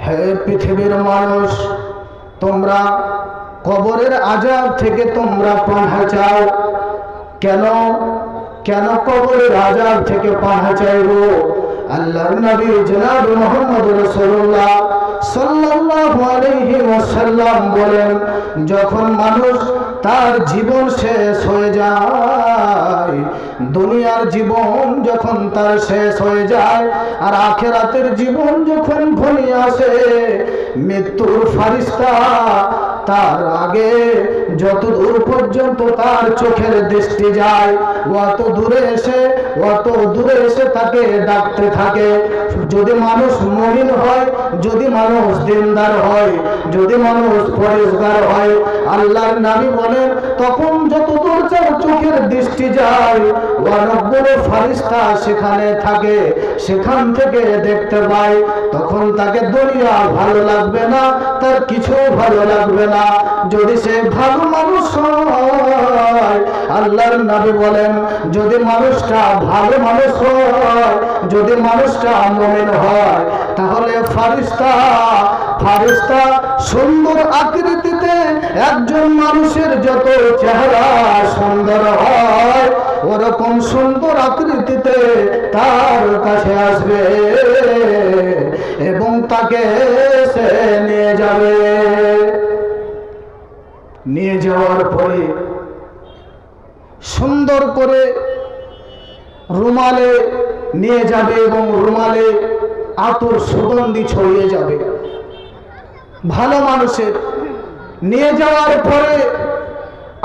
হে পৃথিবীর মানুষ, তোমরা কবরের আযাব থেকে তোমরা পানাহ চাও। কেন কেন কবরের আযাব থেকে পানাহ চাইবো? আল্লাহর নবী জনাব মুহাম্মদ রাসূলুল্লাহ সাল্লাল্লাহু আলাইহি ওয়াসাল্লাম বলেন, যখন মানুষ তার জীবন শেষ হয়ে যায়, দুনিয়ার জীবন যখন তার শেষ হয়ে যায় আর আখিরাতের জীবন যখন ঘনিয়ে আসে, মৃত্যুর ফেরেশতা তার আগে যত দূর পর্যন্ত তার চোখের দৃষ্টি যায় অত দূরে এসে তাকে ডাকতে থাকে। যদি মানুষ মুমিন হয়, যদি মানুষ দিনদার হয়, যদি মানুষ পরেশগার হয়, আল্লাহর নবী বলেন তখন যত দূর তার চোখের দৃষ্টি যায় অনেকগুলো ফেরেশতা সেখানে থাকে, সেখান থেকে দেখতে পায়। তখন তাকে দুনিয়া ভালো লাগবে না, তার কিছু ভালো লাগবে না। যদি সে ভালো মানুষ হয়, আল্লাহর নবী বলেন যদি মানুষটা ভালো মানুষ হয়, যদি মানুষটা মুমিন হয়, তাহলে ফেরেশতা সুন্দর আকৃতিতে একজন মানুষের যত চেহারা সুন্দর হয় ওরকম সুন্দর আকৃতিতে তার কাছে আসবে এবং তাকে সে নিয়ে যাবে। নিয়ে যাওয়ার পরে সুন্দর করে রুমালে নিয়ে যাবে এবং রুমালে আতর সুগন্ধি ছড়িয়ে যাবে। ভালো মানুষের নিয়ে যাওয়ার পরে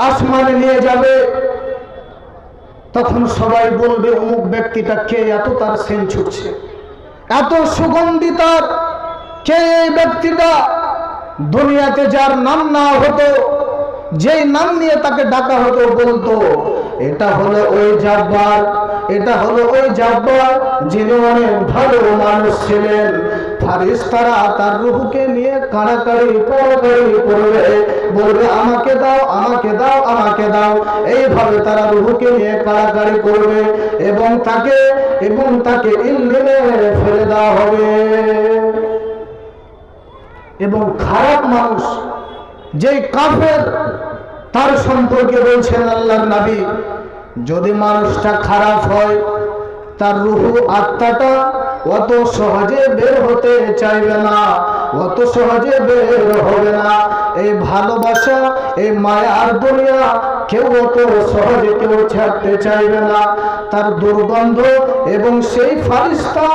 আসমানে নিয়ে যাবে। তখন সবাই বলবে অমুক ব্যক্তিটা কে, এত তার সেন্ট ছুটছে, এত সুগন্ধি তার, কে এই ব্যক্তিটা? দুনিয়াতে যার নাম না হতো, যেই নাম নিয়ে তাকে ডাকা হতো, বলতো এটা হলো ওই জাব্বার, এটা হলো ওই জাব্বার যিনি অনেক ভালো মানুষ ছিলেন। ফেরেশতারা তার রূহকে নিয়ে কাড়াকাড়ি করবে, বলবে আমাকে দাও, আমাকে দাও, আমাকে দাও। এইভাবে তারা রূহকে নিয়ে কাড়াকাড়ি করবে এবং তাকে ইল্লিনে ফেলে দেওয়া হবে। এবং খারাপ মানুষ যেই কাফের, তার সম্পর্কে বলছেন আল্লাহর নবী, যদি মানুষটা খারাপ হয় তার রূহ আত্মাটা অত সহজে বের হতে চাইবে না, অত সহজে বের হবে না। এই ভালোবাসা, এই মায়ার দুনিয়া কেউ অত সহজে কেউ ছাড়তে চাইবে না। তার দুর্গন্ধ এবং সেই ফেরেশতা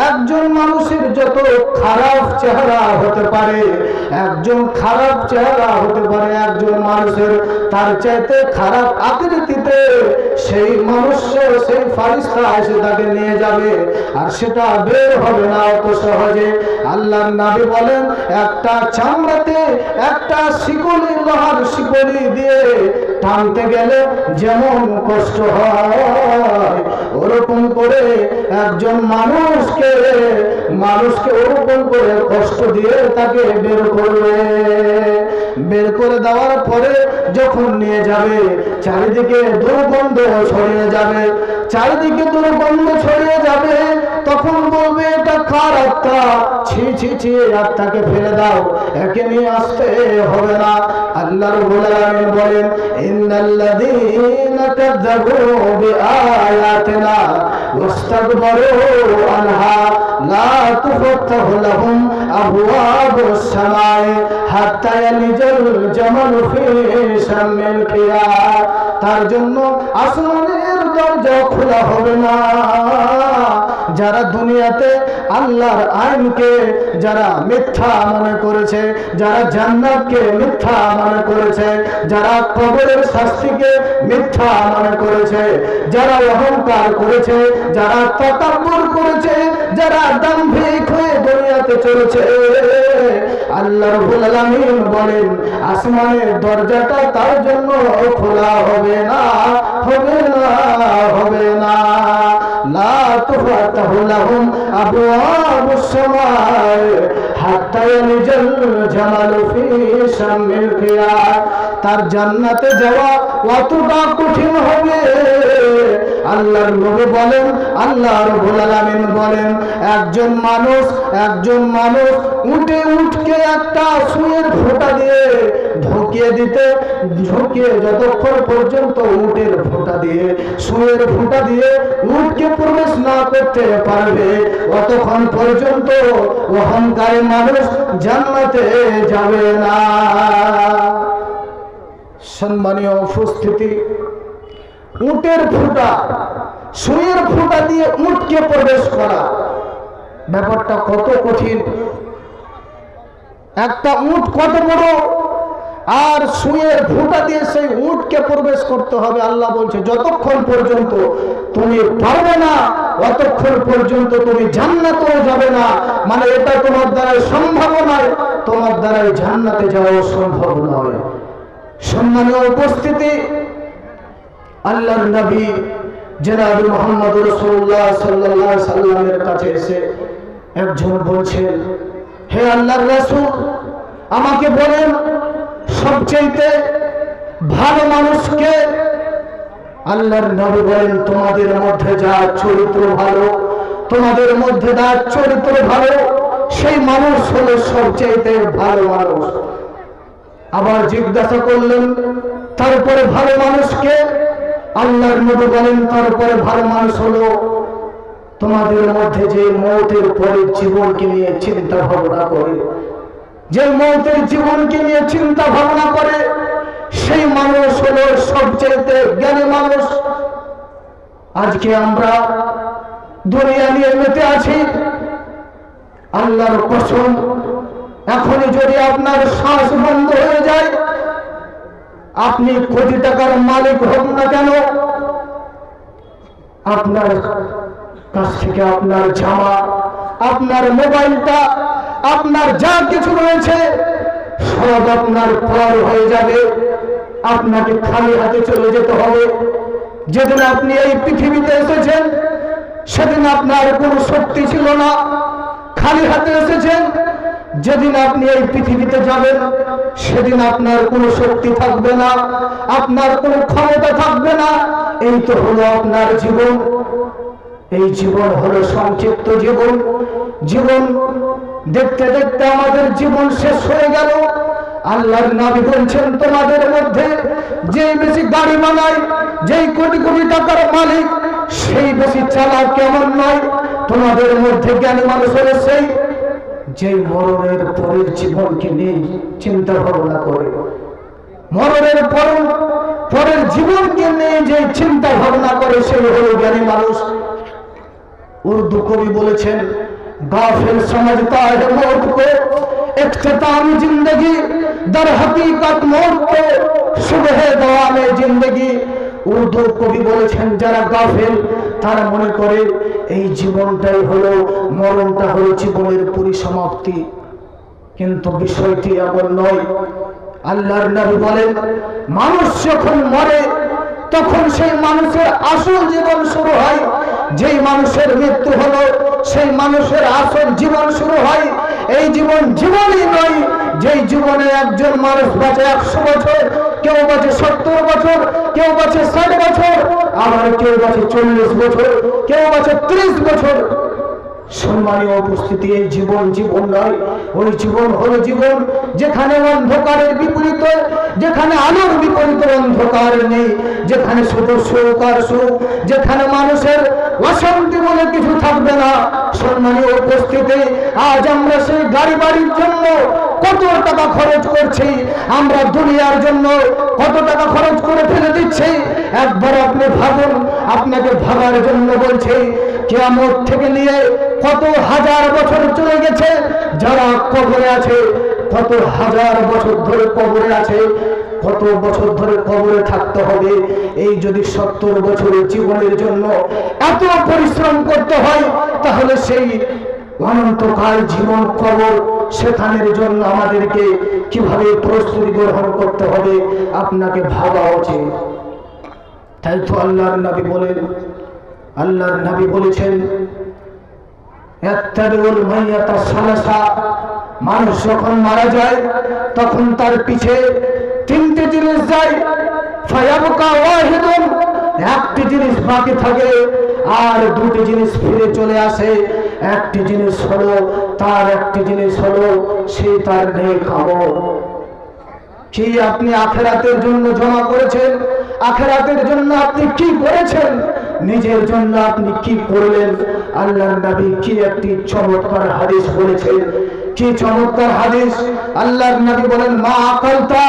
একজন মানুষের যত খারাপ চেহারা হতে পারে, একজন খারাপ চেহারা হতে পারে একজন মানুষের, তার চাইতে খারাপ আকৃতিতে সেই মানুষ, সেই ফেরেশতা এসে তাকে নিয়ে যাবে আর সেটা বের হবে না অত সহজে। আল্লাহর নবী বলেন একটা চামড়াতে একটা শিকলি, লোহার শিকলি দিয়ে টানতে গেলে যেমন কষ্ট হয়, ওরকম করে একজন মানুষকে ওরকম করে কষ্ট দিয়ে তাকে বের করবে। বের করে দেওয়ার পরে যখন নিয়ে যাবে, চারিদিকে দুর্গন্ধ ছড়িয়ে যাবে, চারিদিকে দুর্গন্ধ ছড়িয়ে যাবে। তখন বলবে এটা কার আত্মা, ছি ছি ছি, আত্মাকে ফেলে দাও, একে নিয়ে আসতে হবে না। আল্লাহ রাব্বুল আলামিন বলেন ইন্নাল্লাযীনা কাযযাবু বিআয়াতিনা ওয়াস্তাকবারু আনহা লা তুফাত্তাহু লাহুম আবওয়াবুস সামাই হাত্তা ইয়ালিজাল জামালু ফি সামিল খিয়াত। তার জন্য আসমানের দরজা খোলা হবে না। যারা দুনিয়াতে আল্লাহর আইনকে যারা মিথ্যা মনে করেছে, যারা জান্নাতকে মিথ্যা মনে করেছে, যারা কবরের শাস্তিকে মিথ্যা মনে করেছে, যারা অহংকার করেছে, যারা তাকাব্বুর করেছে, যারা দাম্ভিক হয়ে দুনিয়াতে চলেছে, আল্লাহ রাব্বুল আলামিন বলেন আসমানের দরজাটা তার জন্য খোলা হবে না, হবে না, হবে না। লা তুফাতাহু লাহুম আবওয়াবুস সামাই হাত্তা ইয়ালিজাল জামালু ফি সামিল খিয়াত। তার জান্নাতে যাওয়া কতটা কঠিন হবে আল্লাহর নবী বলেন, আল্লাহ রাব্বুল আলামিন বলেন, একজন মানুষ উটকে একটা সুইয়ের ফোঁটা দিয়ে ঢুকিয়ে যতক্ষণ পর্যন্ত উটের ফোঁটা দিয়ে সুইয়ের ফোঁটা দিয়ে উটকে প্রবেশ না করতে পারবে ততক্ষণ পর্যন্ত অহংকারী মানুষ জান্নাতে যাবে না। সম্মানীয় উপস্থিতি, উটের ফোঁটা, সুইয়ের ফোঁটা দিয়ে উটকে প্রবেশ করা, ব্যাপারটা কত কঠিন। একটা উট কত বড়, আর সুইয়ের ফোঁটা দিয়ে সেই উটকে প্রবেশ করতে হবে। আল্লাহ বলছে যতক্ষণ পর্যন্ত তুমি পারবে না ততক্ষণ পর্যন্ত তুমি জান্নাতেও যাবে না। মানে এটা তোমার দ্বারা সম্ভব নয়, তোমার দ্বারা জান্নাতে যাওয়া সম্ভব নয়। সম্মানীয় উপস্থিতি, আল্লাহর নবী জনাব মুহাম্মদ রাসূলুল্লাহ সাল্লাল্লাহু আলাইহি সাল্লামের কাছে এসে একজন বলছেন, হে আল্লাহর রাসূল, আমাকে বলেন সবচেয়ে ভালো মানুষকে। আল্লাহর নবী বলেন, তোমাদের মধ্যে যার চরিত্র ভালো, তোমাদের মধ্যে যার চরিত্র ভালো সেই মানুষ হলো সবচেয়ে ভালো মানুষ। আবার জিজ্ঞাসা করলেন, তারপরে ভালো মানুষকে? আল্লাহর নবী বলেন, তারপরে ভালো মানুষ হলো তোমাদের মধ্যে যে মওতের পরের জীবনকে নিয়ে চিন্তা ভাবনা করে, যে মওতের জীবনকে নিয়ে চিন্তা ভাবনা করে সেই মানুষ হলো সবচেয়ে জ্ঞানী মানুষ। আজকে আমরা দুনিয়া নিয়ে মেতে আছি, আল্লাহর কসম এখনই যদি আপনার শ্বাস বন্ধ হয়ে যায়, আপনি কোটি টাকার মালিক হন না কেন, আপনার কাছ থেকে আপনার জামা, আপনার মোবাইলটা, আপনার যা কিছু রয়েছে সব আপনার পর হয়ে যাবে। আপনাকে খালি হাতে চলে যেতে হবে। যেদিন আপনি এই পৃথিবীতে এসেছেন সেদিন আপনার কোনো শক্তি ছিল না, খালি হাতে এসেছেন। যেদিন আপনি এই পৃথিবীতে যাবেন সেদিন আপনার কোনো শক্তি থাকবে না, আপনার কোনো ক্ষমতা থাকবে না। এই তো হলো আপনার জীবন। এই জীবন হলো সংক্ষিপ্ত জীবন। জীবন দেখতে দেখতে আমাদের জীবন শেষ হয়ে গেল। আল্লাহর নবী বলছেন, তোমাদের মধ্যে যেই বেশি গাড়ি বানায়, যেই কোটি কোটি টাকার মালিক, সেই বেশি চালাক কেমন নয়। তোমাদের মধ্যে জ্ঞানী মানুষ হলো সেই যে মরণের পরের জীবনকে নিয়ে চিন্তা ভাবনা করে, মরণের পরের জীবনকে নিয়ে যে চিন্তা ভাবনা করে সেই হলো জ্ঞানী মানুষ। উর্দু কবি বলেছেন, গাফিল समझता है मौत को इख्तिताम जिंदगी दर हकीकत मौत को सुबह दवामे जिंदगी। উর্দু কবি বলেছেন, যারা গাফিল তারা মনে করে এই জীবনটাই হলো, মরণটা হলো জীবনের পরিসমাপ্তি। কিন্তু বিষয়টি এমন নয়। আল্লাহর নবী বলেন, মানুষ যখন মরে তখন সেই মানুষের আসল জীবন শুরু হয়। যেই মানুষের মৃত্যু হলো সেই মানুষের আসল জীবন শুরু হয়। এই জীবন জীবনই নয় যেই জীবনে একজন মানুষ বাঁচে 100 বছর, কেউ বাঁচে 70 বছর, কেউ বাঁচে 60 বছর, আবার কেউ বাঁচে 40 বছর, কেউ বাঁচে 30 বছর। সম্মানীয় উপস্থিতি, এই জীবন জীবন নয়। ওই জীবন হলো জীবন যেখানে অন্ধকারের বিপরীতে, যেখানে আলোর বিপরীতে অন্ধকার নেই, যেখানে শুধু সুখ আর সুখ, যেখানে মানুষের অশান্তি বলে কিছু থাকবে না। সম্মানীয় উপস্থিতি, আজ আমরা সেই গাড়ি বাড়ির জন্য কত টাকা খরচ করছি, আমরা দুনিয়ার জন্য কত টাকা খরচ করে ফেলে দিচ্ছি। একবার আপনি ভাবুন, আপনাকে ভাবার জন্য বলছি, কিয়ামত থেকে নিয়ে কত হাজার বছর চলে গেছে, যারা কবরে আছে, কত হাজার বছর ধরে কবরে আছে, কত বছর ধরে কবরে থাকতে হবে। এই যদি 70 বছরের জীবনের জন্য এত পরিশ্রম করতে হয়, তাহলে সেই অনন্তকাল জীবন কবর, সেখানের জন্য আমাদেরকে কিভাবে প্রস্তুতি গ্রহণ করতে হবে আপনাকে ভাবা উচিত। তাই তো আল্লাহর নবী বলেন, আল্লাহর নবী বলেছেন, মানুষ যখন মারা যায় তখন তার পিছে 3টে জিনিস যায়। ফায়াবকা ওয়াহিদুন, একটি জিনিস বাকি থাকে আর দুটি জিনিস ফিরে চলে আসে। একটি জিনিস হলো তার, একটি জিনিস হলো সে তার নেক আমল। কি আপনি আখিরাতের জন্য জমা করেছেন? আখিরাতের জন্য আপনি কি করেছেন? নিজের জন্য আপনি কি করলেন? আল্লাহর নবী কি একটি চমৎকার হাদিস বলেছেন, কি চমৎকার হাদিস! আল্লাহর নবী বলেন, মা আকালতা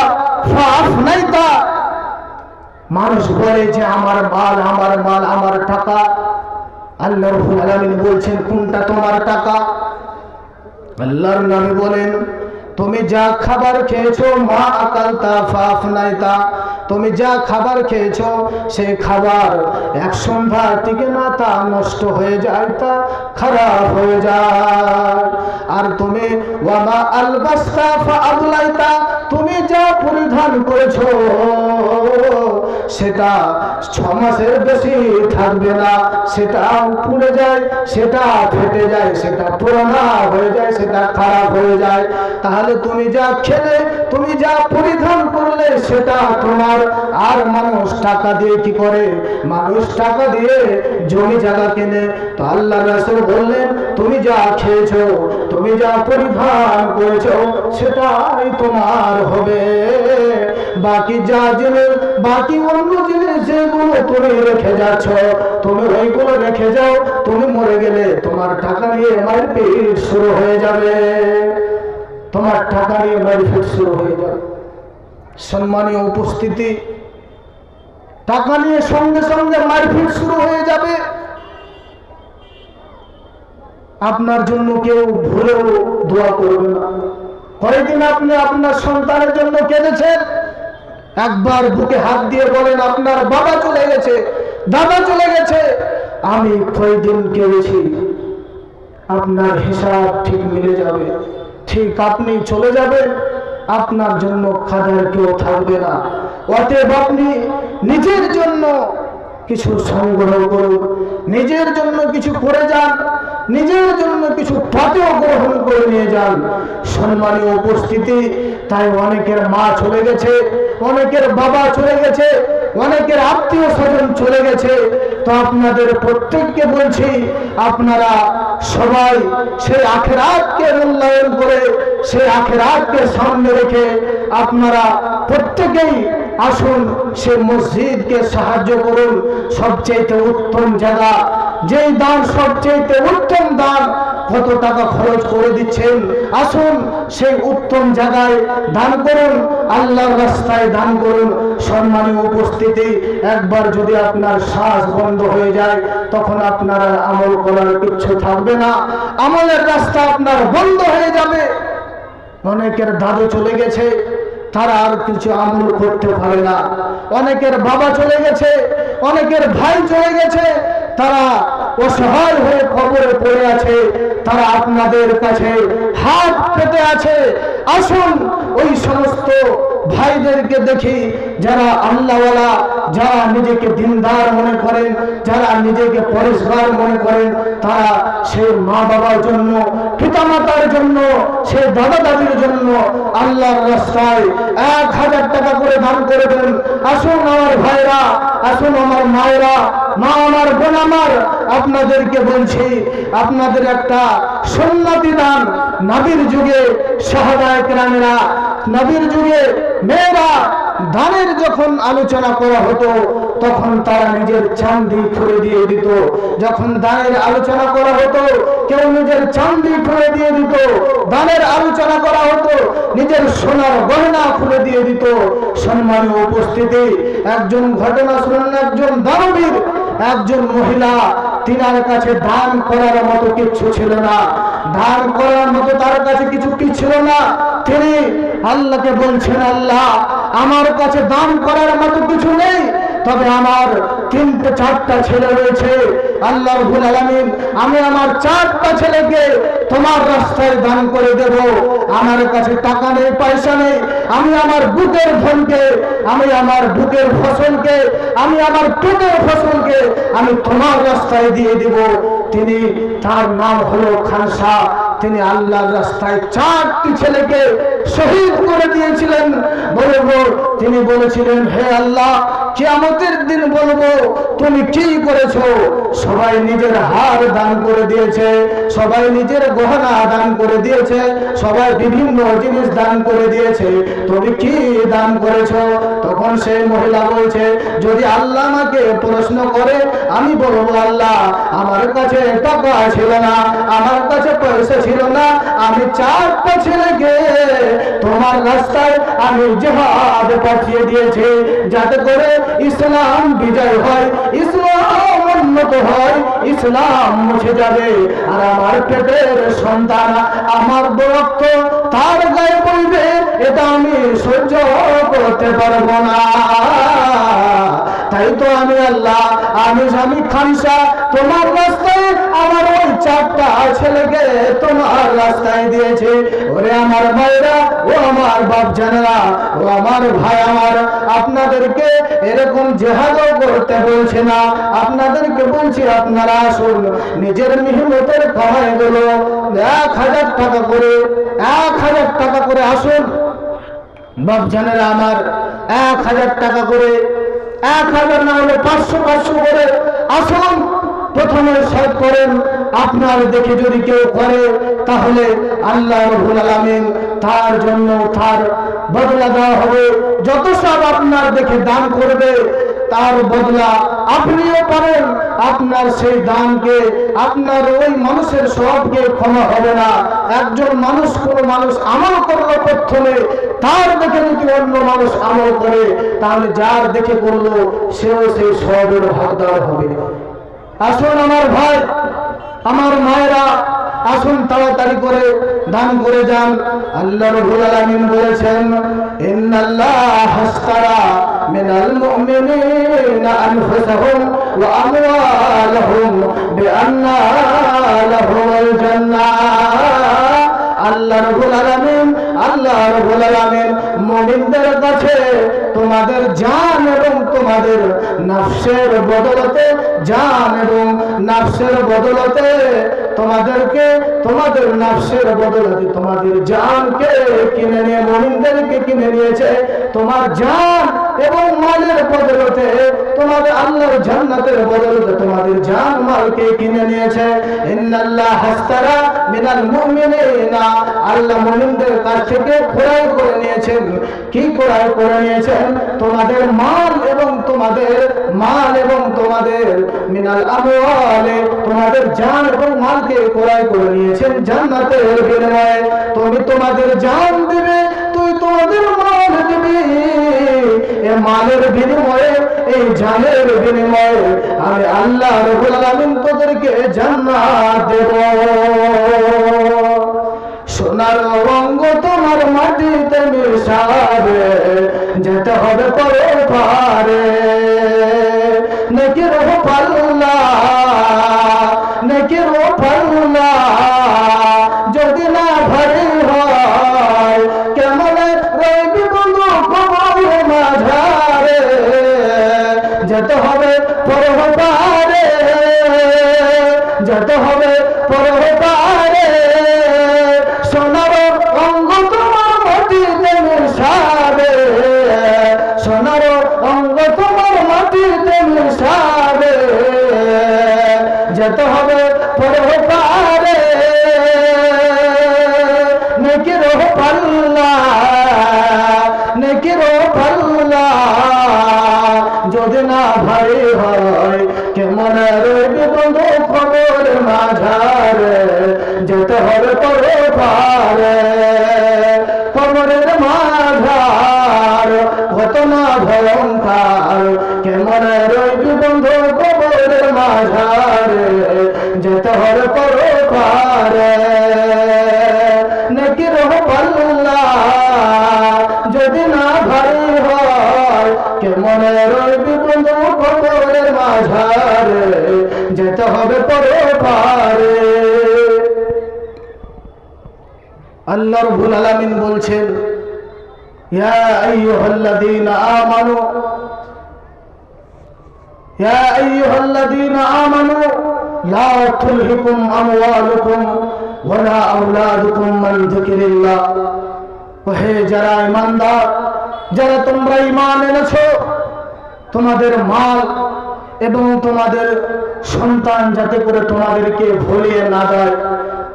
ফাআফনাইতা। মানুষ বলে যে আমার মাল, আমার মাল, আমার টাকা। আল্লাহ রাব্বুল আলামিন বলছেন, কোনটা তোমার টাকা? আল্লাহর নবী বলেন, তুমি যা খাবার খেয়েছো, মা আকালতা ফাআফনাইতা, তুমি যা খাবার খেয়েছো সেই খাবার এক সন্ধ্যা টিকে না, তা নষ্ট হয়ে যায়, তা খারাপ হয়ে যায়। আর তুমি ওয়ামা আলবাস্তা ফাআবলাইতা, তুমি যা পরিধান করেছো সেটা 6 মাসের বেশি থাকবে না, সেটা পুড়ে যায়, সেটা ফেটে যায়, সেটা পুরানা হয়ে যায়, সেটা খারাপ হয়ে যায়। তাহলে তুমি যা খেলে, তুমি যা পরিধান করলে সেটা তোমার। আর মানুষ টাকা দিয়ে কি করে? মানুষ টাকা দিয়ে জমি জায়গা কেনে। তো আল্লাহ রাসূল বললেন, তুমি যা খেয়েছো, তুমি যা পরিধান করেছো সেটাই তোমার হবে। বাকি যা জিনিস, বাকি অন্য জিনিস যেগুলো তুমি রেখে যাচ্ছ, তুমি ওইগুলো রেখে যাও। তুমি মরে গেলে তোমার টাকা নিয়ে মারপিট শুরু হয়ে যাবে, তোমার টাকা নিয়ে মারপিট শুরু হয়ে যাবে। সম্মানীয় উপস্থিতি, টাকা নিয়ে সঙ্গে সঙ্গে মারপিট শুরু হয়ে যাবে। আপনার জন্য কেউ ভুলেও দোয়া করবে না। কয়েকদিন আপনি আপনার সন্তানের জন্য কেঁদেছেন, একবার বুকে হাত দিয়ে বলেন, আপনার বাবা চলে গেছে, দাদা চলে গেছে, আমি কয়েকদিন কেঁদেছি। আপনার হিসাব ঠিক মিলে যাবে। ঠিক আপনি চলে যাবেন, আপনার জন্য কাঁদার কেউ থাকবে না। অতএব আপনি নিজের জন্য কিছু সংগ্রহ করুন, নিজের জন্য কিছু করে যান, নিজের জন্য কিছু পাতেও গ্রহণ করে নিয়ে যান। সম্মানীয় উপস্থিতি, তাই অনেকের মা চলে গেছে, অনেকের বাবা চলে গেছে, অনেকের আত্মীয় স্বজন চলে গেছে। তো আপনাদের প্রত্যেককে বলছি, আপনারা সবাই সেই আখিরাতকে মূল্যায়ন করে, সেই আখিরাতকে সামনে রেখে আপনারা প্রত্যেকেই আসুন, সে মসজিদকে সাহায্য করুন। সবচেয়ে উত্তম জায়গা, যেই দান সবচেয়ে উত্তম দান, কত টাকা খরচ করে দিচ্ছেন, আসুন সেই উত্তম জায়গায় দান করুন, আল্লাহর রাস্তায় দান করুন। সম্মানীয় উপস্থিতি, একবার যদি আপনার শ্বাস বন্ধ হয়ে যায়, তখন আপনার আমল করার কিচ্ছু থাকবে না, আমলের রাস্তা আপনার বন্ধ হয়ে যাবে। অনেকের দাদু চলে গেছে, তারা আর কিছু আমল করতে পারে না। অনেকের বাবা চলে গেছে, অনেকের ভাই চলে গেছে, তারা অসহায় হয়ে কবরে পড়ে আছে, তারা আপনাদের কাছে হাত পেতে আছে। আসুন ওই সমস্ত ভাইদেরকে দেখি যারা আল্লাহওয়ালা, যারা নিজেকে দিনদার মনে করেন, যারা নিজেকে পরিষ্কার মনে করেন, তারা সেই মা বাবার জন্য, পিতা মাতার জন্য, সেই দাদা দাদির জন্য আল্লাহর রাস্তায় 1000 টাকা করে দান করে দেন। আসুন আমার ভাইরা, আসুন আমার মায়েরা, মা আমার, বোন আমার, আপনাদেরকে বলছি, আপনাদের একটা সুন্নতি দান। নবীর যুগে সাহাবায়ে কেরামেরা, নবীর যুগে মেয়েরা দানের যখন আলোচনা করা হতো, তখন তারা নিজের চাঁদি খুলে দিয়ে দিত। যখন দানের আলোচনা করা হতো, কেউ নিজের চাঁদি খুলে দিয়ে দিত। দানের আলোচনা করা হতো, নিজের সোনার গয়না খুলে দিয়ে দিত। সম্মানীয় উপস্থিতি, একজন ঘটনা শুনুন। একজন দানবীর, একজন মহিলা, তিনার কাছে দান করার মতো কিছু ছিল না, দান করার মতো তার কাছে কিছু কি ছিল না। তিনি আল্লাহকে বলছেন, আল্লাহ আমার কাছে দান করার মতো কিছু নেই, তবে আমার 3-4টা ছেলে রয়েছে। আল্লাহ রাব্বুল আলামিন, আমি আমার 4টা ছেলেকে তোমার রাস্তায় দান করে দেব। আমার কাছে টাকা নেই, পয়সা নেই, আমি আমার বুকের ধনকে, আমি আমার বুকের ফসলকে, আমি আমার পেটের ফসলকে আমি তোমার রাস্তায় দিয়ে দিব। তিনি, তার নাম হলো খানসা, তিনি আল্লাহর রাস্তায় 4টি ছেলেকে শহীদ করে দিয়েছিলেন। বলবো, তিনি বলেছিলেন, হে আল্লাহ কিয়ামতের দিন বলবো তুমি কি করেছো? সবাই নিজের হার দান করে দিয়েছে, সবাই নিজের গহনা দান করে দিয়েছে, সবাই বিভিন্ন জিনিস দান করে দিয়েছে, তুমি কি দান করেছো? তখন সেই মহিলা বলছে, যদি আল্লাহ আমাকে প্রশ্ন করে আমি বলবো, আল্লাহ আমার কাছে টাকা ছিল না, আমার কাছে পয়সা ছিল না, আমি 4টা ছেলেকে তোমার রাস্তায় আমি জিহাদ পাঠিয়ে দিয়েছি, যাতে করে ইসলাম বিজয় হয়, ইসলাম উন্নত হয়, ইসলাম মুছে যাবে। আর আমার পেটের সন্তান, আমার রক্ত তার গায়ে পড়বে, এটা আমি সহ্য করতে পারবো না। তাই তো আমি আল্লাহ, আমি খানসা তোমার রাস্তায় আমার ওই 4টা ছেলেকে তোমার রাস্তায় দিয়েছে। ওরে আমার ভাইরা, ও আমার বাপ জানেরা, ও আমার ভাই আমার, আপনাদেরকে এরকম জেহাদও করতে বলছে না, আপনাদেরকে বলছি আপনারা আসুন, নিজের মেহনতের কামাইগুলো 1000 টাকা করে, 1000 টাকা করে আসুন বাপ জানেরা আমার, 1000 টাকা করে, 1000 না হলে 500 করে আসুন, প্রথমে সৎ করেন। আপনার দেখে যদি কেউ করে তাহলে আল্লাহ রাব্বুল আলামিন তার জন্য তার বদলা দেওয়া হবে। যত সব আপনার দেখে দান করবে তার বদলা আপনিও পাবেন। আপনার সেই দানকে, আপনার ওই মানুষের সবকে ক্ষমা হবে না। একজন মানুষ, কোনো মানুষ আমল করলো প্রথমে, তার দেখে যদি অন্য মানুষ আমল করে তাহলে যার দেখে করলো সেও সেই সবের হকদার হবে। আসুন আমার ভাই, আমার মায়েরা, আসুন তাড়াতাড়ি করে দান করে যান। আল্লাহ রাব্বুল আলামিন বলেছেন, ইন্নাল্লাহ আশতারা মিনাল মুমিনিনা আনফুসাহুম ওয়া আমওয়ালাহুম বিআন্না লাহুমুল জান্নাহ। আল্লাহ রাব্বুল আলামিন মুমিনদের কাছে তোমাদের জান এবং তোমাদের নফসের বদলতে, জান এবং নফসের বদলতে তোমাদেরকে, তোমাদের নফসের বদলতে তোমাদের জানকে কিনে নিয়ে, মুমিনদেরকে কিনে নিয়েছে। তোমার জান এবং মালের বদলতে, তোমাদের আল্লাহর জান্নাতের বদলতে তোমাদের জান মালকে কিনে নিয়েছে। ইন্নাল্লাহ আশতারা মিনাল মুমিনিনা, আল্লাহ মুমিনদের কাছ থেকে ক্রয় করে নিয়েছেন। কি ক্রয় করে নিয়েছেন? তোমাদের মাল এবং তোমাদের মিনাল আমওয়ালে, তোমাদের জান এবং মালকে ক্রয় করে নিয়েছেন জান্নাতের বিনিময়ে। তুমি তোমাদের জান দিবে, তুই তোমাদের মাল দিবি, এই মালের বিনিময়ে, এই জানের বিনিময়ে আমি আল্লাহ রাব্বুল আলামিন তোদেরকে জান্নাত দেব। সোনার রঙ তোমার মাটিতে মিশাবে, যেতে হবে পরপারে, নেকির পাল্লা, নেকির পাল্লা যদি না ভারী হয়, কেমন রইবি বন্ধু কবরের মাঝারে, যেতে হবে পরপারে, যেতে হবে পরপারে। সোনার অঙ্গ তোমার মাটিতে মিশাবে, সোনার অঙ্গ তোমার মাটিতে মিশাবে, যেতে হবে পরপারে, নেকির পাল্লা, নেকির পাল্লা যদি না ভারী হয়, কেমন রইবি বন্ধু কবরের মাঝারে, যেতে হবে পরপারে। কবরের মাঝার কত না ভয়ঙ্কর, কেমন রইবি বন্ধু কবরের মাঝারে, যেতে হবে পরপারে। নেকির পাল্লা যদি না ভারী হয়, কেমন রইবি বন্ধু কবরের মাঝারে, যেতে হবে পরপারে। আল্লাহ রাব্বুল আলামিন বলছেন, ইয়া আইয়ুহাল্লাযীনা আমানু, ইয়া আইয়ুহাল্লাযীনা আমানু লা তুলহিকুম আমওয়ালুকুম ওয়ালা আওলাদুকুম মান যিকরিল্লাহ। হে যারা ঈমানদার, যারা তোমরা ঈমান এনেছো, তোমাদের মাল এবং তোমাদের সন্তান যাতে করে তোমাদেরকে ভুলিয়ে না যায়,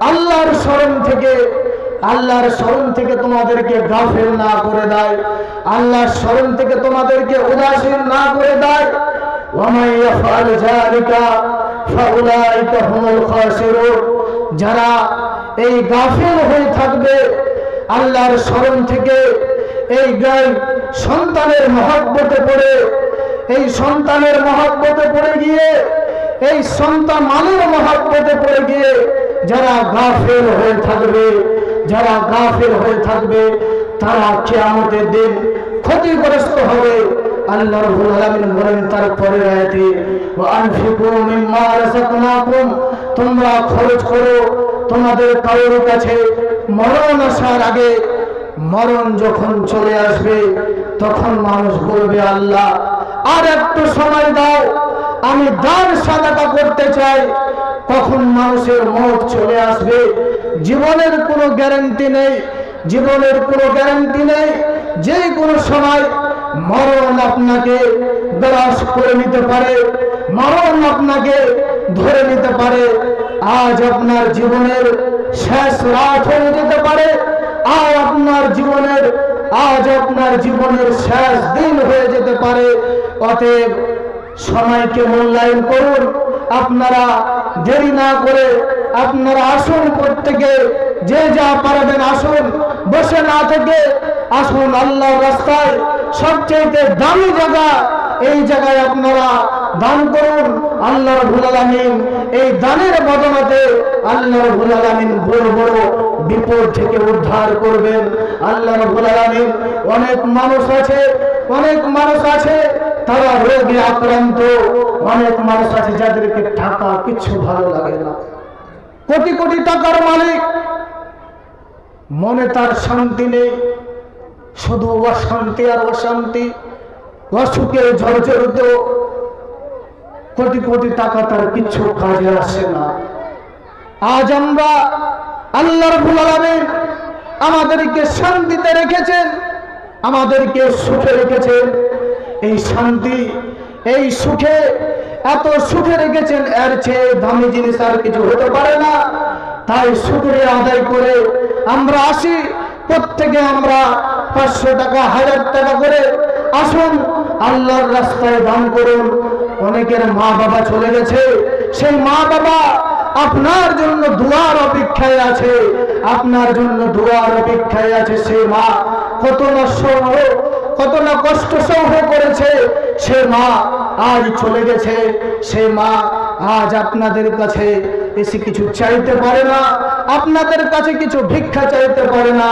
আল্লাহর স্মরণ থেকে তোমাদেরকে গাফেল না করে দেয়, আল্লাহর স্মরণ থেকে তোমাদেরকে উদাসীন না করে দেয়। ওয়ামান ইয়াফআল যালিকা ফাউলাইকা হুমুল খাসিরুন। যারা এই গাফেল হয়ে থাকবে আল্লাহর স্মরণ থেকে, এই সন্তানের মহব্বতে পড়ে, এই সন্তানের মহব্বতে পড়ে গিয়ে, এই সন্তান মানের মহব্বতে পড়ে গিয়ে যারা গাফেল হয়ে থাকবে তারা কিয়ামতের দিন ক্ষতিগ্রস্ত হবে। আল্লাহ রাব্বুল আলামিন বলেন তারপরে আয়াতে, ওয়া আনফিকু মিম্মা রাযাকনাকুম, তোমরা খরচ করো তোমাদের কারোর কাছে মরণ আসার আগে। মরণ যখন চলে আসবে তখন মানুষ বলবে, আল্লাহ আর একটু সময় দাও, আমি দান সাদাকা করতে চাই। কখন মানুষের মৌত চলে আসবে জীবনের কোনো গ্যারান্টি নেই, যে কোনো সময় মরণ আপনাকে গ্রাস করে নিতে পারে, মরণ আপনাকে ধরে নিতে পারে। আজ আপনার জীবনের শেষ রাত হয়ে যেতে পারে, আজ আপনার জীবনের শেষ দিন হয়ে যেতে পারে। অতএব সময়কে মূল্যায়ন করুন। আপনারা দেরি না করে আপনারা আসুন, প্রত্যেকে যে যা পারবেন আসুন, বসে না থেকে আসুন আল্লাহর রাস্তায়। সবচেয়ে দামি জায়গা, এই জায়গায় আপনারা দান করুন। আল্লাহ রাব্বুল আলামিন এই দানের বদলাতে আল্লাহ রাব্বুল আলামিন বড় বড় বিপদ থেকে উদ্ধার করবেন। আল্লাহ রাব্বুল আলামিন অনেক মানুষ আছে তারা রোগে আক্রান্ত, অনেক মানুষ আছে যাদেরকে টাকা কিছু ভালো লাগে না, কোটি কোটি টাকার মালিক, মনে তার শান্তি নেই, শুধু অশান্তি আর অশান্তি, অসুখে জর্জরিত, কোটি কোটি টাকা তার কিছু কাজে আসে না। আজ আমরা আল্লাহ রাব্বুল আলামিন আমাদেরকে শান্তিতে রেখেছেন, আমাদেরকে সুখে রেখেছেন। এই শান্তি, এই সুখে, এত সুখে রেখেছেন, এর চেয়ে দামি জিনিস আর কিছু হতে পারে না। তাই শুকরিয়া আদায় করে আমরা আসি, প্রত্যেকে আমরা 500 টাকা 1000 টাকা করে আসুন, আল্লাহর রাস্তায় দান করুন। অনেকের মা বাবা চলে গেছে, সেই মা বাবা আপনার জন্য দুয়ার অপেক্ষায় আছে, সেই মা কত না কষ্ট সহ্য করেছে, সে মা আজ চলে গেছে। সে মা আজ আপনাদের কাছে এসে কিছু চাইতে পারে না, আপনাদের কাছে কিছু ভিক্ষা চাইতে পারে না।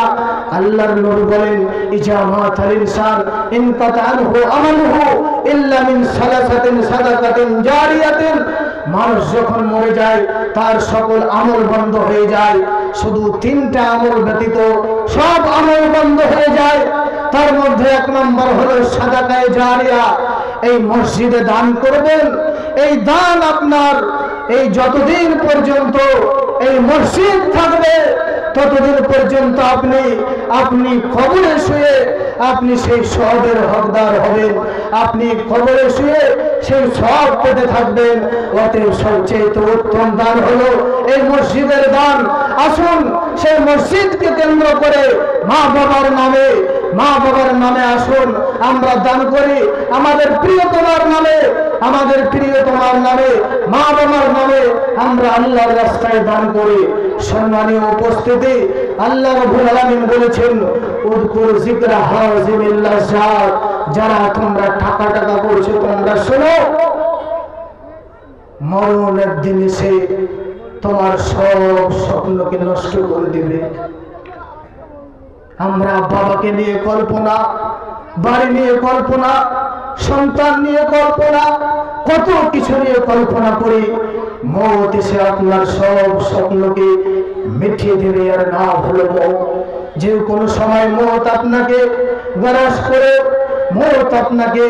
আল্লাহর নবী বলেন, ইজা মাতাল ইনসান ইনকাতা আনহু আমালুহু ইল্লা মিন সালাসাতিন সাদাকাতিন জারিয়াতিন। মানুষ যখন মরে যায় তার সকল আমল বন্ধ হয়ে যায়, শুধু 3টা আমল ব্যতীত সব আমল বন্ধ হয়ে যায়। তার মধ্যে 1 নম্বর হলো সাদাকায়ে জারিয়া। এই মসজিদে দান করবেন, এই দান আপনার এই যতদিন পর্যন্ত এই মসজিদ থাকবে ততদিন পর্যন্ত আপনি কবরে শুয়ে আপনি সেই সওয়াবের হকদার হবেন, আপনি কবরে শুয়ে সেই সওয়াব পেতে থাকবেন। অতএব সবচেয়ে উত্তম দান হলো এই মসজিদের দান। আসুন সেই মসজিদকে কেন্দ্র করে মা বাবার নামে আসুন আমরা দান করি, আমাদের প্রিয়তমার নামে, মা বাবার নামে আমরা আল্লাহর রাস্তায় দান করি। সম্মানীয় উপস্থিতি, আল্লাহ রাব্বুল আলামিন বলেছেন, উযকুর যিকরা হাযিমিল লাযাত। যারা তোমরা টাকা করছো, তোমরা শোনো, মরণ একদিন এসে তোমার সব স্বপ্নকে নষ্ট করে দিবে। আমরা বাবাকে নিয়ে কল্পনা, বাড়ি নিয়ে কল্পনা, সন্তান নিয়ে কল্পনা, কত কিছু নিয়ে কল্পনা করি। মৌত এসে আপনার সব স্বপ্নকে মিটিয়ে দেবে। আর না হলো মৌত, যে কোনো সময় মৌত আপনাকে গ্রাস করে, মৌত আপনাকে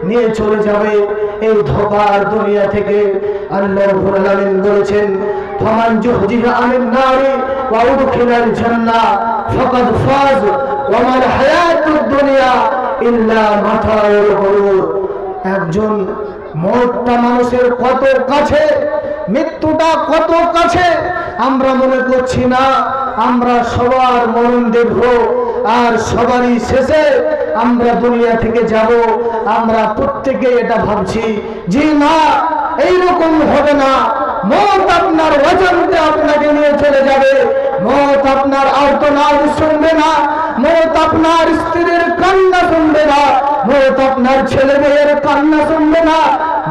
নিয়ে চলে যাবে এই ধোঁকার দুনিয়া থেকে। আল্লাহ রাব্বুল আলামিন বলেছেন, ফামান যুহজিহা আনিন নারি ওয়া উদখিলাল জান্নাহ ফাকাদ ফাজ ওয়া মাল হায়াতুদ দুনিয়া ইল্লা মাতাউল গুরুর। একজন মরটা মানুষের কত কাছে, মৃত্যুটা কত কাছে আমরা মনে করছি না। আমরা সবার মরণ দেখব আর সবারই শেষে আমরা দুনিয়া থেকে যাব। আমরা প্রত্যেকে এটা ভাবছি যে না, এইরকম হবে না। মত আপনার ওজনকে আপনাকে নিয়ে চলে যাবে। মত আপনার আর্তনাদ শুনবে না, মত আপনার স্ত্রীর কান্না শুনবে না, মত আপনার ছেলে মেয়ের কান্না শুনবে না।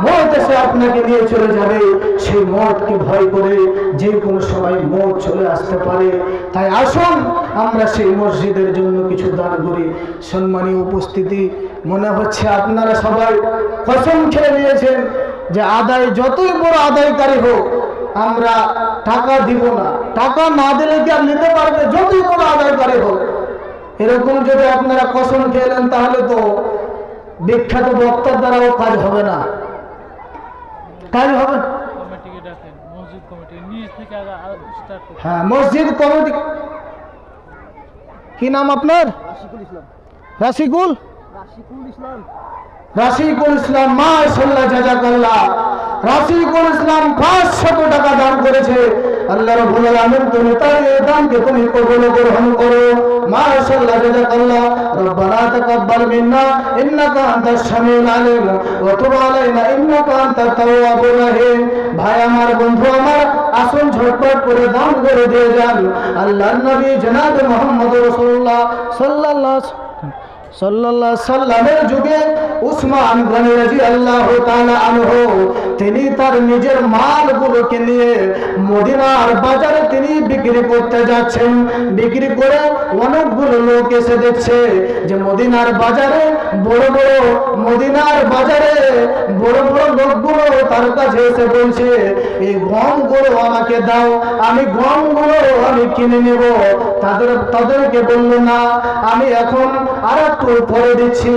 মত এসে আপনাকে নিয়ে চলে যাবে। সেই মতকে ভয় করে যে কোনো সময় মত চলে আসতে পারে। তাই আসুন আমরা সেই মসজিদের জন্য কিছু দান করি। সম্মানীয় উপস্থিতি, মনে হচ্ছে আপনারা সবাই কসম খেয়ে নিয়েছেন যে আদায় যতই বড় আদায়কারী হোক আমরা টাকা দিব না। টাকা না দিলে কি আর নিতে পারবে? যতই বড় আদায়কারী হোক। এরকম যদি আপনারা কসম খেলেন তাহলে তো বিখ্যাত বক্তার দ্বারাও কাজ হবে না। কাজ হবে না। হ্যাঁ, মসজিদ কমিটি। কি নাম আপনার? রাশিকুল ইসলাম। রাশিকুল ইসলাম, মাশাআল্লাহ, জাযাকাল্লাহ। রাশিকুল ইসলাম 500 টাকা দান করেছে। আল্লাহ রাব্বুল আলামিন তুমি তার এই দানকে তুমি কবুল গ্রহণ করো। মাশাআল্লাহ, জাযাকাল্লাহ। রব্বানা তাকাব্বাল মিন্না ইন্নাকা আনতাস সামিউল আলিম ওয়া তুব আলাইনা ইন্নাকা আনতাত তাওয়াবুর রহিম। ভাই আমার, বন্ধু আমার, আসুন ঝটপট করে দান করে দিয়ে যান। আল্লাহর নবী জনাব মুহাম্মদ রাসূলুল্লাহ সাল্লাল্লাহু সাল্লামের যুগে উসমান গনি রাদিয়াল্লাহু তাআলা আনহু তিনি তার নিজের মালগুলোকে নিয়ে মদিনার বাজারে তিনি বিক্রি করতে যাচ্ছেন। বিক্রি করে অনেকগুলো লোক এসে দেখছে যে মদিনার বাজারে বড় বড় লোকগুলো তার কাছে এসে বলছে, এই গমগুলো আমাকে দাও, আমি গমগুলো আমি কিনে নেব। তাদেরকে বলল না, আমি এখন আর একটু পরে দিচ্ছি,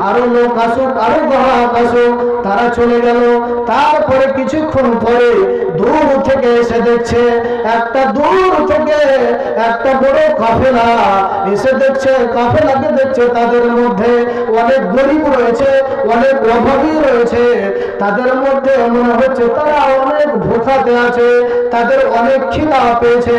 আরো লোক আসুক, আরো গ্রাহক আসুক। তারা চলে গেল। তারপরে কিছুক্ষণ পরে দূর থেকে এসে দেখছে একটা বড় কাফেলা এসে দেখছে। কাফেলাকে দেখছে, তাদের মধ্যে অনেক গরিব রয়েছে, অনেক অভাবী রয়েছে। তাদের মধ্যে মনে হচ্ছে তারা অনেক ভোকাতে আছে, তাদের অনেক খিদা পেয়েছে।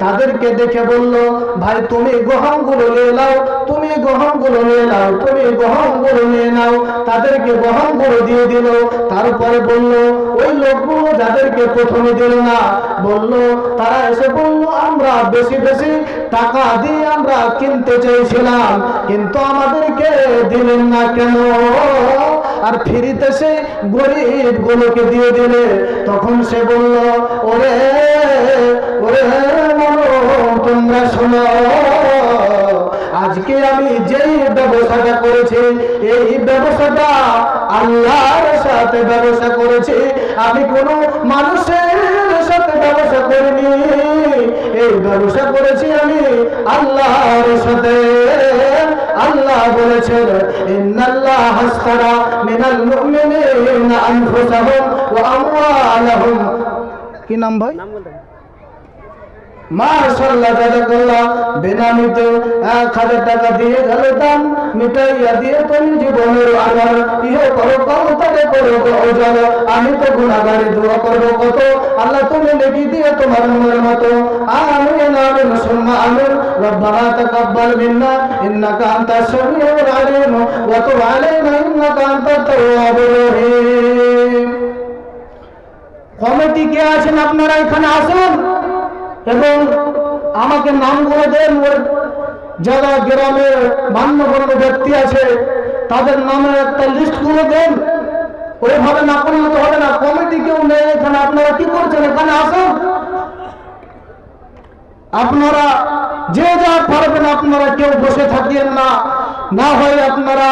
তাদেরকে দেখে বলল, ভাই তুমি গহমগুলো নিয়ে নাও, তুমি গহমগুলো নিয়ে নাও, তুমি গহমগুলো নিয়ে নাও। তাদেরকে গহমগুলো দিয়ে দিল। তারপরে বলল, ওই লোকগুলো যাদেরকে প্রথমে দিল না, বলল, তারা এসে বলল, আমরা বেশি বেশি টাকা দিয়ে আমরা কিনতে চাইছিলাম, কিন্তু আমাদেরকে দিলেন না কেন? আর ফিরিতে সে গরিব গুলোকে দিয়ে দিলে। তখন সে বলল, ওরে তোমরা শোনো, আজকে আমি যেই ব্যবসাটা করেছি, এই ব্যবসাটা আল্লাহর সাথে ব্যবসা করেছি, আমি কোনো মানুষের সাথে ব্যবসা করিনি। এই ব্যবসা করেছি আমি আল্লাহর সাথে। আল্লাহ বলেছেন, ইন্নাল্লাহ হাসতারা মিনাল মুমিনিনা আনফুসাহুম ওয়া আমওয়ালাহুম। কি নাম ভাই? মাশাআল্লাহ, জাযাকাল্লাহ। বেনামিতে 1000 টাকা দিয়ে গেল দাম মিটাইয়া দিয়ে তুমি জীবনের আগার ইহে করো কতরে করো ওজন। আমি তো গুনাহগারে দোয়া করব কত, আল্লাহ তুমি নেকি দিয়ে তোমার মনের মতো। আমিন আমিন সুম্মা আমিন। রব্বানা তাকাব্বাল মিন্না ইন্নাকা আনতাস সামিউল আলিম ওয়া তুব আলাইনা ইন্নাকা আনতাত তাওয়াবুর রহিম। কমিটি কে আছেন আপনারা এখানে আসুন এবং আমাকে নামগুলো দেন। যারা গ্রামের মান্যগণ্য ব্যক্তি আছে তাদের নামের একটা লিস্ট করে দেন। ওইভাবে না করলে তো হবে না। কমিটি কেউ নেই এখানে, আপনারা কি করছেন? এখানে আসুন, আপনারা যে যা পারবেন আপনারা কেউ বসে থাকিয়েন না। না হয় আপনারা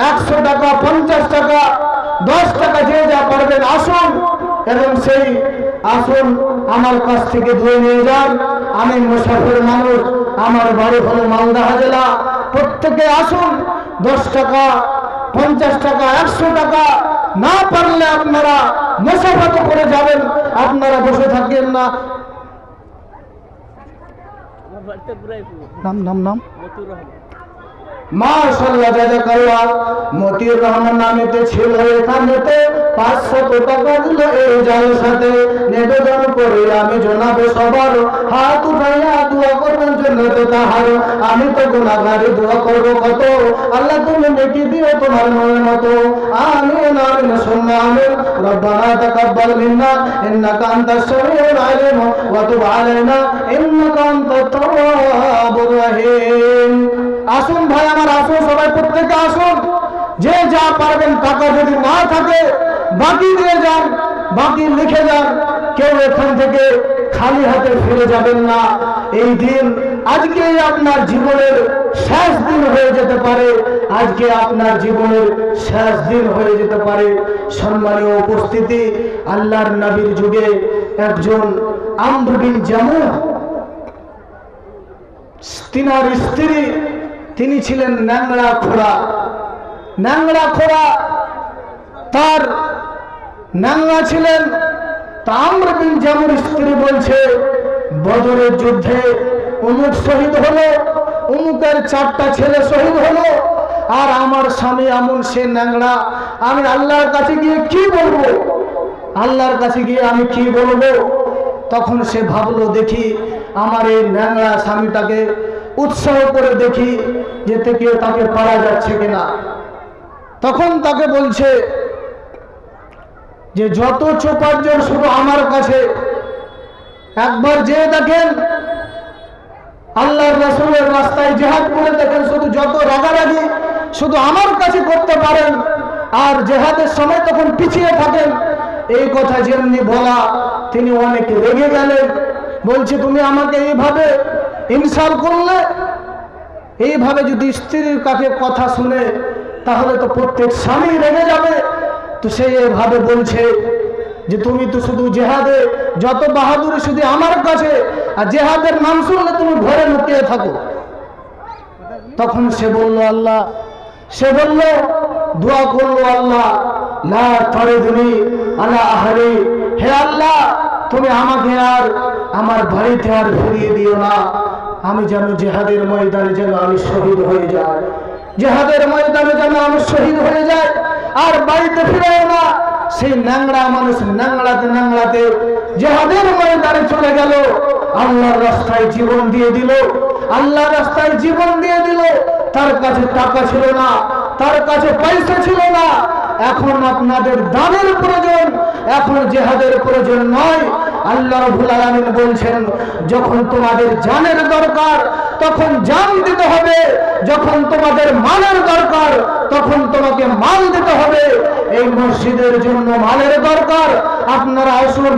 100 টাকা, 50 টাকা, 10 টাকা যে যা পারবেন আসুন এবং সেই আসুন আমার কাছ থেকে ধুয়ে নিয়ে যান। আমি মুসাফির মানুষ, আমার বাড়ি হলো মালদা জেলা। প্রত্যেকে আসুন, 10 টাকা, 50 টাকা, 100 টাকা, না পারলে আপনারা মুসাফা করে যাবেন, আপনারা বসে থাকেন না। নাম মাশাআল্লাহ জাযাকাল্লাহ। মতিউর রহমান নামেতে ছিল এখানেতে 500 টাকা দিল এই জালসাতে। নিবেদন করে আমি জনাবে সবার হাত উঠাইয়া দোয়া করবেন জন্নতে তাহার। আমি তো গুনাহগারি, দোয়া করব কত, আল্লাহ তুমি নেকি দিও তোমার মনের মতো। আমিন আমিন সুম্মা আমিন। রব্বানা তাকাব্বাল মিন্না ইন্নাকা আনতাস সামিউল আলিম ওয়া তুব আলাইনা ইন্নাকা আনতাত তাওয়াবুর রহিম। আসুন ভাই আমার, আসুন সবাই, প্রত্যেকে আসুন। যে যা পারবেন, টাকা যদি না থাকে বাকি দিয়ে যান, বাকি লিখে যান। কেউ এখান থেকে খালি হাতে ফিরে যাবেন না। এই দিন আজকে আপনার জীবনের শেষ দিন হয়ে যেতে পারে, আজকে আপনার জীবনের শেষ দিন হয়ে যেতে পারে। সম্মানীয় উপস্থিতি, আল্লাহর নবীর যুগে একজন আমর বিন জামুহ, তিনার স্ত্রী, তিনি ছিলেন ন্যাংরা খোড়া। ন্যাংরা খোড়া, তার ন্যাংরা ছিলেন। তা আমর বিন জামুর স্ত্রী বলছে, বদরের যুদ্ধে অমুক শহীদ হলো, অমুকের 4টা ছেলে শহীদ হলো, আর আমার স্বামী এমন, সে ন্যাংরা। আমি আল্লাহর কাছে গিয়ে কি বলবো? আল্লাহর কাছে গিয়ে আমি কি বলবো? তখন সে ভাবলো, দেখি আমার এই ন্যাংরা স্বামীটাকে উৎসাহ করে দেখি যে থেকে তাকে পারা যাচ্ছে কিনা। তখন তাকে বলছে যে যত চোপার্জন শুধু আমার কাছে, একবার যে দেখেন আল্লাহর রাসূলের রাস্তায় জিহাদ করে দেখেন, শুধু যত রাগারাগি শুধু আমার কাছে করতে পারেন, আর জিহাদের সময় তখন পিছিয়ে থাকেন। এই কথা যেমনি বলা, তিনি অনেক রেগে গেলেন। বলছে, তুমি আমাকে এইভাবে ইনসাল্ট করলে? এইভাবে যদি স্ত্রীর কাছে কথা শুনে তাহলে তো প্রত্যেক স্বামী রেগে যাবে। তো সে এইভাবে বলছে যে তুমি তো শুধু জেহাদে যত বাহাদুরি শুধু আমার কাছে, আর জেহাদের নাম শুনলে তুমি ঘরে লুকিয়ে থাকো। তখন সে বলল আল্লাহ, সে বলল, দোয়া করলো, আল্লাহ লা তারিদনি আলা আহলি, হে আল্লাহ তুমি আমাকে আর আমার বাড়িতে আর ফিরিয়ে দিও না। আমি যেন জেহাদের ময়দানে যেন আমি শহীদ হয়ে যাই, জেহাদের ময়দানে যেন আমি শহীদ হয়ে যাই, আর বাড়িতে ফিরেও না। সেই ন্যাংরা মানুষ ন্যাংড়াতে ন্যাংড়াতে জেহাদের ময়দানে চলে গেল, আল্লাহর রাস্তায় জীবন দিয়ে দিল, আল্লাহর রাস্তায় জীবন দিয়ে দিল। তার কাছে টাকা ছিল না, তার কাছে পয়সা ছিল না। এখন আপনাদের দানের প্রয়োজন, এখন জেহাদের প্রয়োজন নয়। আল্লাহ রাব্বুল আলামিন বলছেন, যখন তোমাদের জানের দরকার তখন জান দিতে হবে, যখন তোমাদের মালের দরকার তখন তোমাকে মাল দিতে হবে। এই মসজিদের জন্য মালের দরকার, আপনারা আসুন।